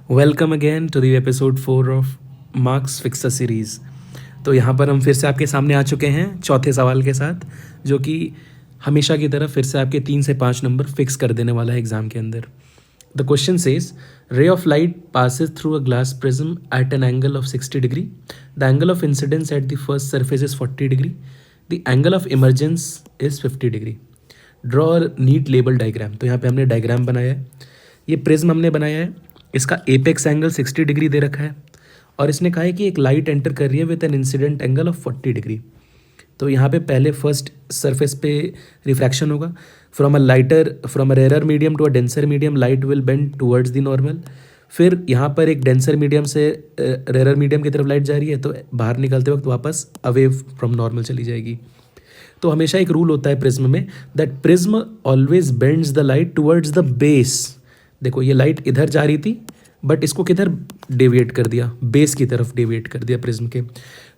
Welcome again to the episode 4 of marks fixer series. तो यहाँ पर हम फिर से आपके सामने आ चुके हैं चौथे सवाल के साथ, जो कि हमेशा की तरह फिर से आपके 3 से 5 नंबर फिक्स कर देने वाला है एग्जाम के अंदर। The question says ray of light passes through a glass prism at an angle of 60 degree. The angle of incidence at the first surface is 40 degree. The angle of emergence is 50 degree. Draw a neat label diagram. तो यहाँ पे हमने diagram बनाया है, ये prism हमने बनाया है, इसका एपेक्स एंगल 60 डिग्री दे रखा है और इसने कहा है कि एक लाइट एंटर कर रही है with an incident angle of 40 degree. तो यहाँ पे पहले फर्स्ट सरफेस पे रिफ्रैक्शन होगा। From a rare medium to a denser medium light will bend towards the normal. फिर यहाँ पर एक डेंसर मीडियम से रेयर मीडियम की तरफ लाइट जा रही है, तो बाहर निकलते वक्त वापस अवे फ्रॉम नॉर्मल चली जाएगी। तो हमेशा एक रूल होता है प्रिज्म में, that prism always bends the light towards the base. देखो ये लाइट इधर जा रही थी बट इसको किधर डेविएट कर दिया, बेस की तरफ डेविएट कर दिया प्रिज्म के।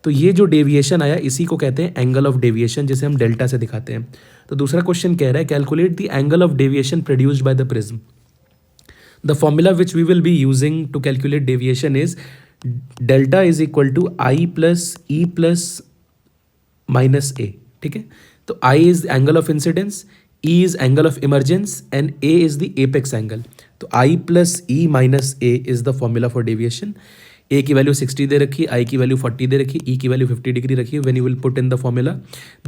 तो ये जो डेविएशन आया इसी को कहते हैं एंगल ऑफ डेविएशन, जिसे हम डेल्टा से दिखाते हैं। तो दूसरा क्वेश्चन कह रहा है calculate the angle of deviation produced by the prism. The formula which we will be using to calculate deviation is delta is equal to I plus E plus minus A. ठीक है, तो I is angle of incidence, E is angle of emergence and A is the apex angle. तो I plus E minus A is the formula for deviation. A की value 60 दे रखी, I की value 40 दे रखी, E की value 50 degree रखी। When you will put in the formula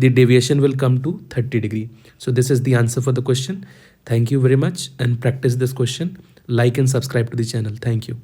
the deviation will come to 30 degree. So this is the answer for the question. Thank you very much and practise this question. Like and subscribe to the channel. Thank you.